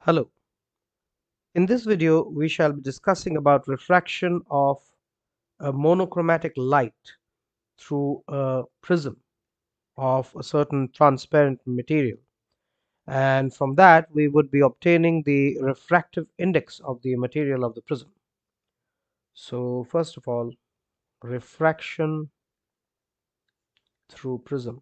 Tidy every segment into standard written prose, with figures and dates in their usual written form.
Hello. In this video, we shall be discussing about refraction of a monochromatic light through a prism of a certain transparent material. And from that, we would be obtaining the refractive index of the material of the prism. So first of all, refraction through prism.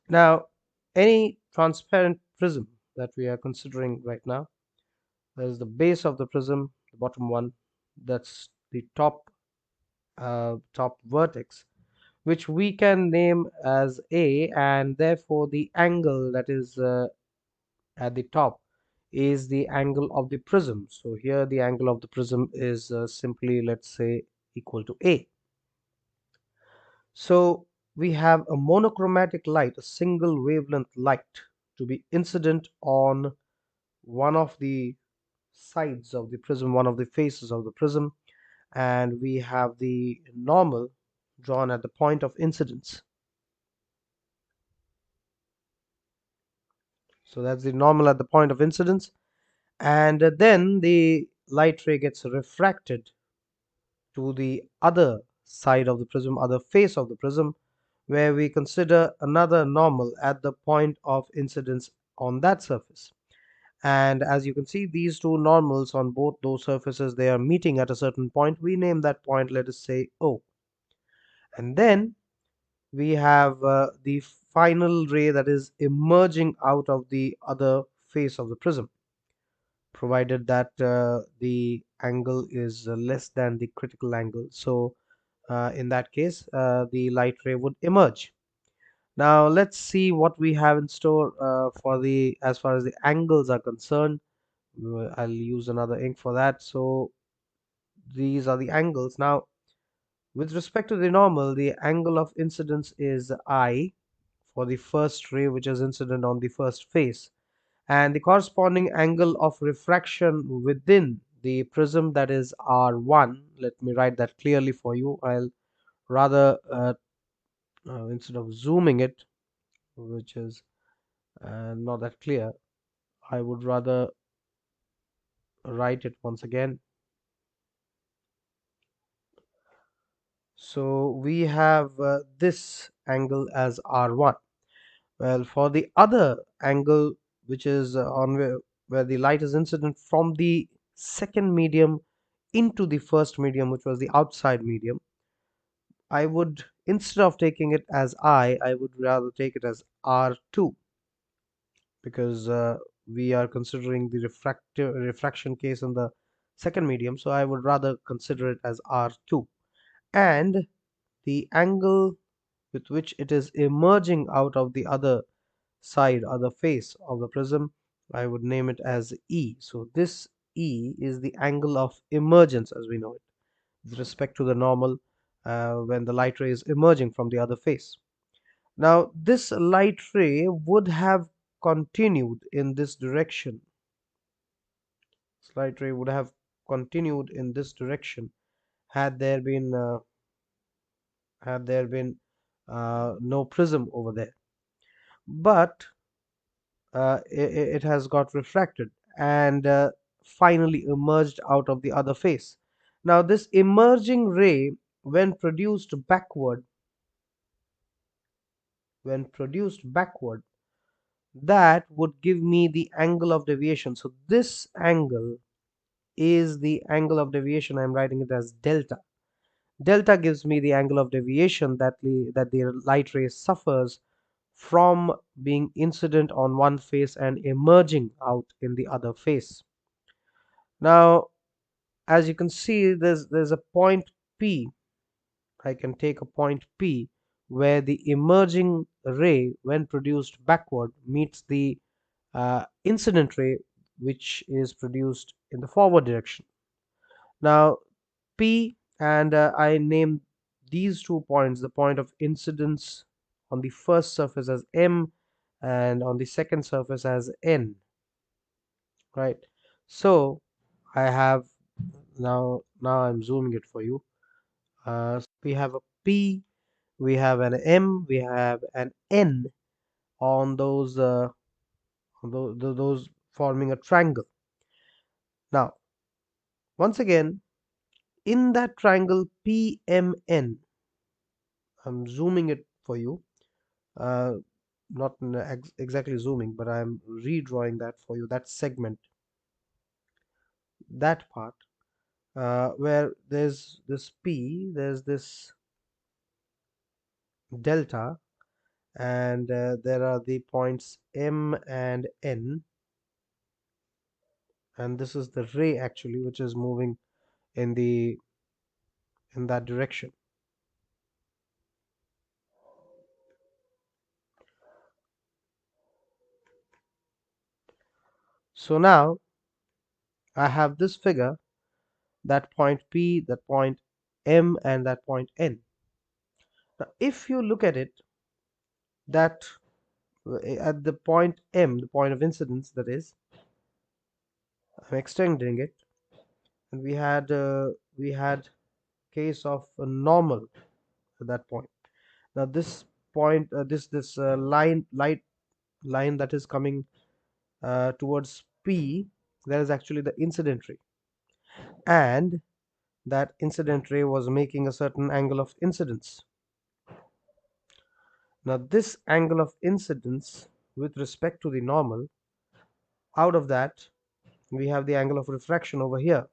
Now, any transparent prism that we are considering right now, there's the base of the prism, the bottom one, that's the top vertex, which we can name as A, and therefore the angle that is at the top is the angle of the prism. So here the angle of the prism is simply, let's say, equal to A. So we have a monochromatic light, a single wavelength light, to be incident on one of the sides of the prism, one of the faces of the prism, and we have the normal drawn at the point of incidence. So that's the normal at the point of incidence, and then the light ray gets refracted to the other side of the prism, other face of the prism, where we consider another normal at the point of incidence on that surface. And as you can see, these two normals on both those surfaces, they are meeting at a certain point. We name that point, let us say, O. And then we have the final ray that is emerging out of the other face of the prism, provided that the angle is less than the critical angle. So in that case, the light ray would emerge. Now let's see what we have in store for the as far as the angles are concerned. I'll use another ink for that. So these are the angles. Now with respect to the normal, the angle of incidence is I for the first ray which is incident on the first face, and the corresponding angle of refraction within the prism, that is R1. Let me write that clearly for you. I'll rather instead of zooming it, which is not that clear, I would rather write it once again. So we have this angle as R1. Well, for the other angle, which is on where the light is incident from the second medium into the first medium, which was the outside medium, I would, instead of taking it as I would rather take it as R2, because we are considering the refraction case in the second medium, so I would rather consider it as R2. And the angle with which it is emerging out of the other side, other face of the prism, I would name it as E. So this E is the angle of emergence as we know it, with respect to the normal when the light ray is emerging from the other face. Now this light ray would have continued in this direction. This light ray would have continued in this direction had there been no prism over there. But it has got refracted and finally emerged out of the other face. Now this emerging ray, when produced backward, that would give me the angle of deviation. So this angle is the angle of deviation. I'm writing it as delta. Delta gives me the angle of deviation that the light ray suffers from being incident on one face and emerging out in the other face. Now as you can see, there's a point P. I can take a point P where the emerging ray, when produced backward, meets the incident ray, which is produced in the forward direction. Now P, and I name these 2 points, the point of incidence on the first surface as M and on the second surface as N, right? So I have, now I'm zooming it for you. So we have a P, we have an M, we have an N, on those forming a triangle. Now, once again, in that triangle PMN, I'm zooming it for you. Uh, Not exactly zooming, but I'm redrawing that for you. That segment, that part, where there's this P, there's this delta, and there are the points M and N, and this is the ray actually which is moving in the in that direction. So now I have this figure, that point P, that point M, and that point N. Now if you look at it, that at the point M, the point of incidence, that is, I'm extending it, and we had case of a normal at that point. Now this point, this line that is coming towards P, that is actually the incident ray, and that incident ray was making a certain angle of incidence. Now this angle of incidence with respect to the normal, out of that we have the angle of refraction over here,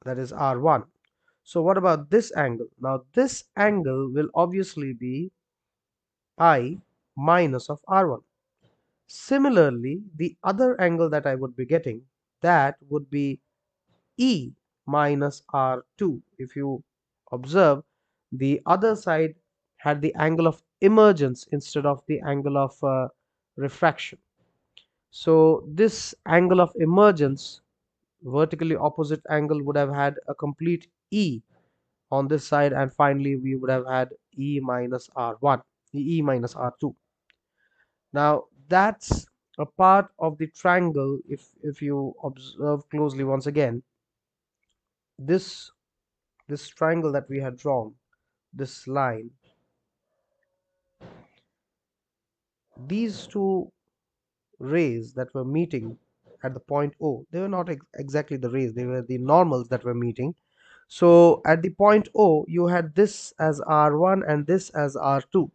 that is R1. So what about this angle? Now this angle will obviously be I minus of R1. Similarly, the other angle that I would be getting, that would be E minus R2. If you observe, the other side had the angle of emergence instead of the angle of refraction. So this angle of emergence, vertically opposite angle, would have had a complete E on this side, and finally we would have had E minus R1, E minus R2. Now that's a part of the triangle. If you observe closely once again, this this triangle that we had drawn, this line, these two rays that were meeting at the point O, they were not exactly the rays, they were the normals that were meeting. So at the point O, you had this as R1 and this as R2,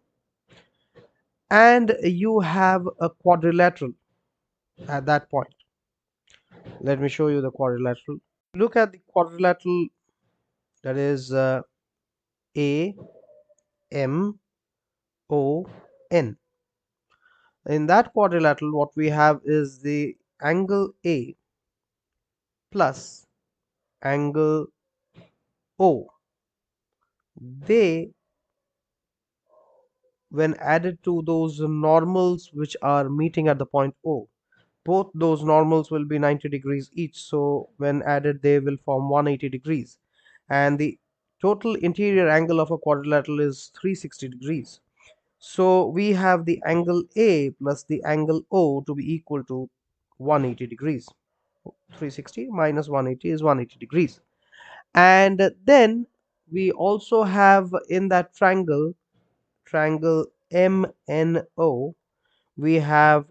and you have a quadrilateral at that point. Let me show you the quadrilateral. Look at the quadrilateral, that is A M O N. In that quadrilateral, what we have is the angle A plus angle O. They, when added to those normals which are meeting at the point O, both those normals will be 90 degrees each. So when added, they will form 180 degrees. And the total interior angle of a quadrilateral is 360 degrees. So we have the angle A plus the angle O to be equal to 180 degrees. 360 minus 180 is 180 degrees. And then we also have in that triangle MNO, we have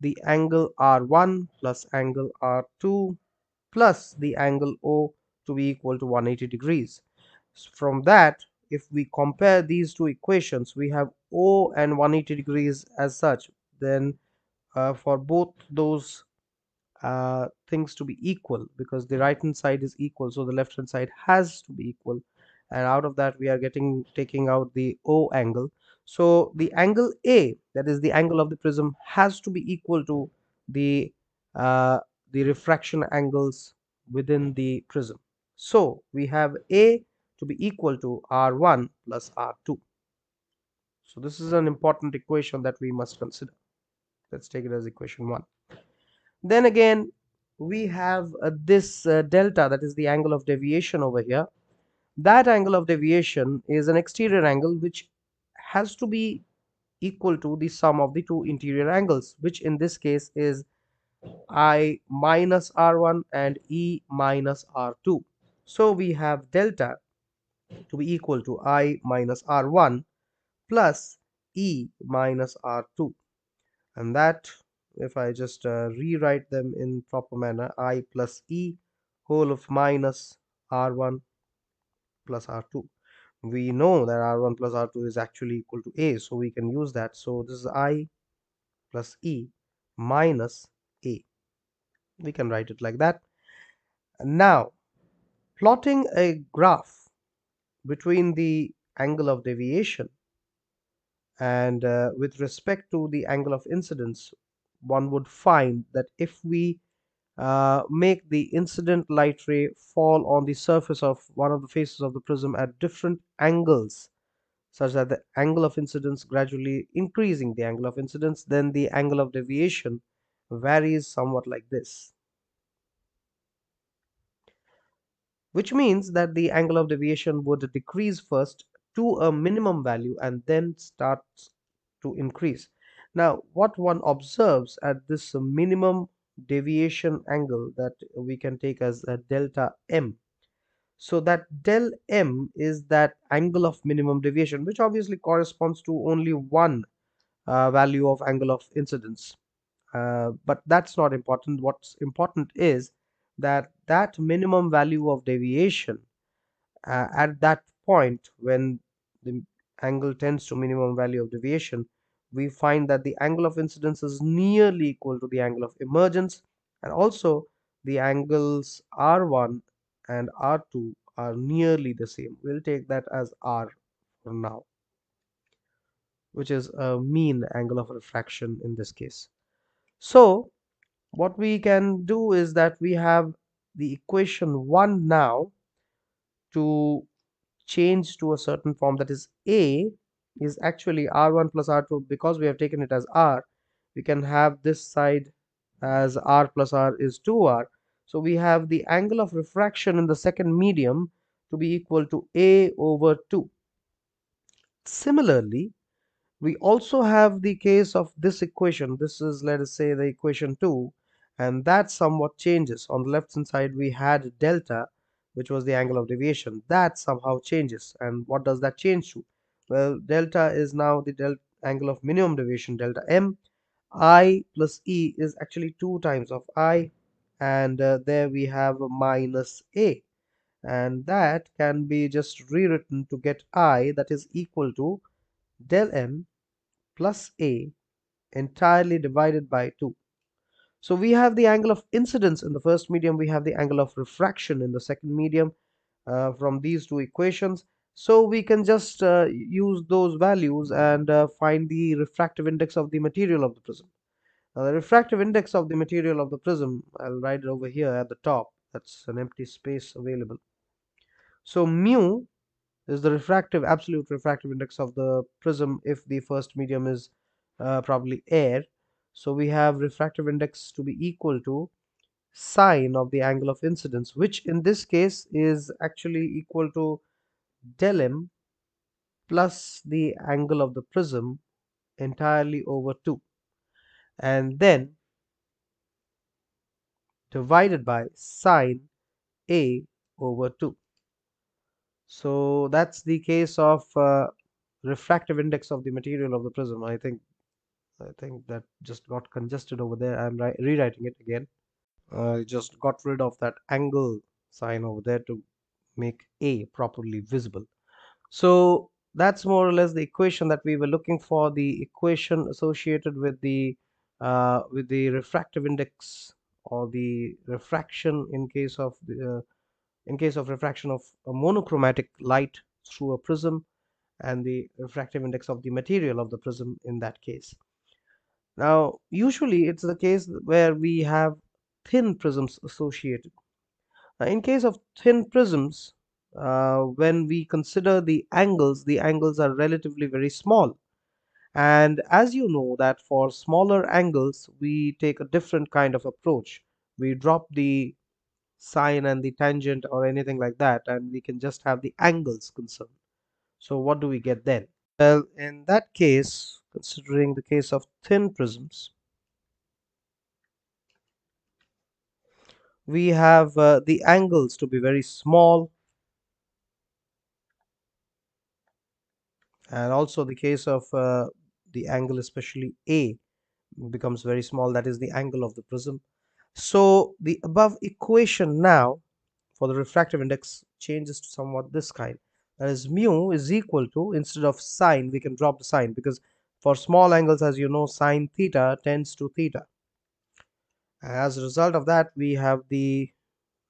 the angle R1 plus angle R2 plus the angle O to be equal to 180 degrees. From that, if we compare these two equations, we have O and 180 degrees as such. Then for both those things to be equal, because the right hand side is equal, so the left hand side has to be equal, and out of that we are taking out the O angle. So the angle A, that is the angle of the prism, has to be equal to the uh, the refraction angles within the prism. So we have A to be equal to R1 plus R2. So this is an important equation that we must consider. Let's take it as equation 1. Then again, we have this delta, that is the angle of deviation over here. That angle of deviation is an exterior angle which has to be equal to the sum of the two interior angles, which in this case is I minus R1 and E minus R2. So we have delta to be equal to I minus R1 plus E minus R2. And that, if I just rewrite them in proper manner, I plus E whole of minus R1 plus R2. We know that R1 plus R2 is actually equal to A, so we can use that. So this is I plus E minus A. We can write it like that. Now, plotting a graph between the angle of deviation and with respect to the angle of incidence, one would find that if we make the incident light ray fall on the surface of one of the faces of the prism at different angles, such that the angle of incidence gradually increasing the angle of incidence, then the angle of deviation varies somewhat like this, which means that the angle of deviation would decrease first to a minimum value and then starts to increase. Now, what one observes at this minimum deviation angle that we can take as a delta m. So that del m is that angle of minimum deviation, which obviously corresponds to only one value of angle of incidence. But that's not important. What's important is that that minimum value of deviation at that point when the angle tends to minimum value of deviation, we find that the angle of incidence is nearly equal to the angle of emergence, and also the angles R1 and R2 are nearly the same. We'll take that as R for now, which is a mean angle of refraction in this case. So what we can do is that we have the equation 1 now to change to a certain form, that is A is actually R1 plus R2. Because we have taken it as R, we can have this side as R plus R is 2R. So we have the angle of refraction in the second medium to be equal to A over 2. Similarly, we also have the case of this equation. This is, let us say, the equation 2, and that somewhat changes. On the left hand side we had delta, which was the angle of deviation. That somehow changes. And what does that change to? Well, delta is now the angle of minimum deviation, delta m. I plus E is actually 2 times of I, and there we have a minus A, and that can be just rewritten to get I, that is equal to del m plus A entirely divided by 2. So we have the angle of incidence in the first medium, we have the angle of refraction in the second medium from these two equations. So we can just use those values and find the refractive index of the material of the prism. Now the refractive index of the material of the prism, I'll write it over here at the top. That's an empty space available. So mu is the absolute refractive index of the prism if the first medium is probably air. So we have refractive index to be equal to sine of the angle of incidence, which in this case is actually equal to del m plus the angle of the prism entirely over 2, and then divided by sine A over 2. So that's the case of refractive index of the material of the prism. I think that just got congested over there. I'm rewriting it again. I just got rid of that angle sign over there to make A properly visible. So that's more or less the equation that we were looking for, the equation associated with the refractive index or the refraction in case of refraction of a monochromatic light through a prism, and the refractive index of the material of the prism in that case. Now, usually it's the case where we have thin prisms associated. Now, in case of thin prisms, when we consider the angles are relatively very small. And as you know that for smaller angles, we take a different kind of approach. We drop the sine and the tangent or anything like that, and we can just have the angles concerned. So what do we get then? Well, in that case, considering the case of thin prisms, we have the angles to be very small, and also the case of the angle, especially A, becomes very small. That is the angle of the prism. So the above equation now for the refractive index changes to somewhat this kind. That is, mu is equal to, instead of sine, we can drop the sign, because for small angles, as you know, sine theta tends to theta. As a result of that, we have the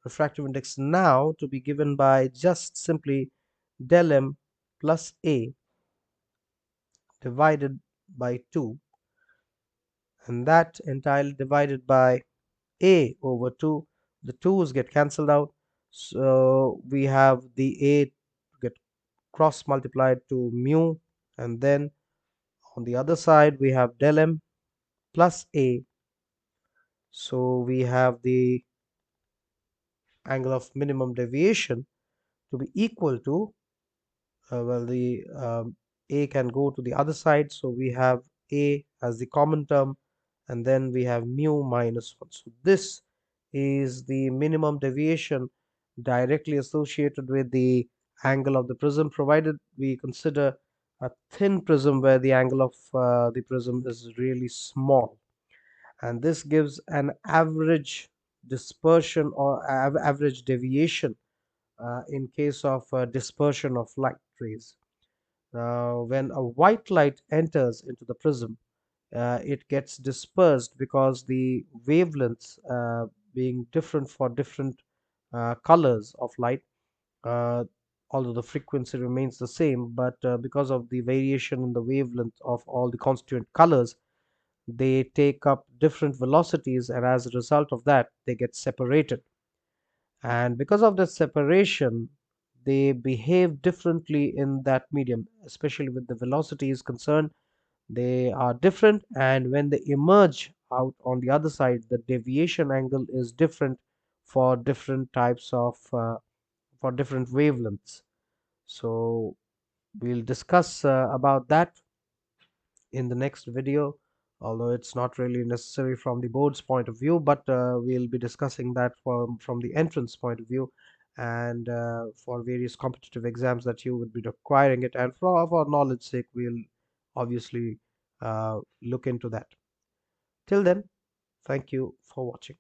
refractive index now to be given by just simply del m plus A divided by 2, and that entirely divided by A over 2. The 2's get cancelled out, so we have the A get cross multiplied to mu, and then on the other side we have del m plus A. So we have the angle of minimum deviation to be equal to, well, the A can go to the other side, so we have A as the common term, and then we have mu minus 1. So this is the minimum deviation directly associated with the angle of the prism, provided we consider a thin prism where the angle of the prism is really small. And this gives an average dispersion or average deviation in case of dispersion of light rays. When a white light enters into the prism, it gets dispersed because the wavelengths, being different for different colors of light, uh, although the frequency remains the same, but because of the variation in the wavelength of all the constituent colors, they take up different velocities, and as a result of that, they get separated. And because of the separation, they behave differently in that medium, especially with the velocity is concerned. They are different, and when they emerge out on the other side, the deviation angle is different for different types of for different wavelengths. So we'll discuss about that in the next video, although it's not really necessary from the board's point of view, but we'll be discussing that from the entrance point of view, and for various competitive exams that you would be requiring it, and for knowledge sake, we'll obviously look into that. Till then, thank you for watching.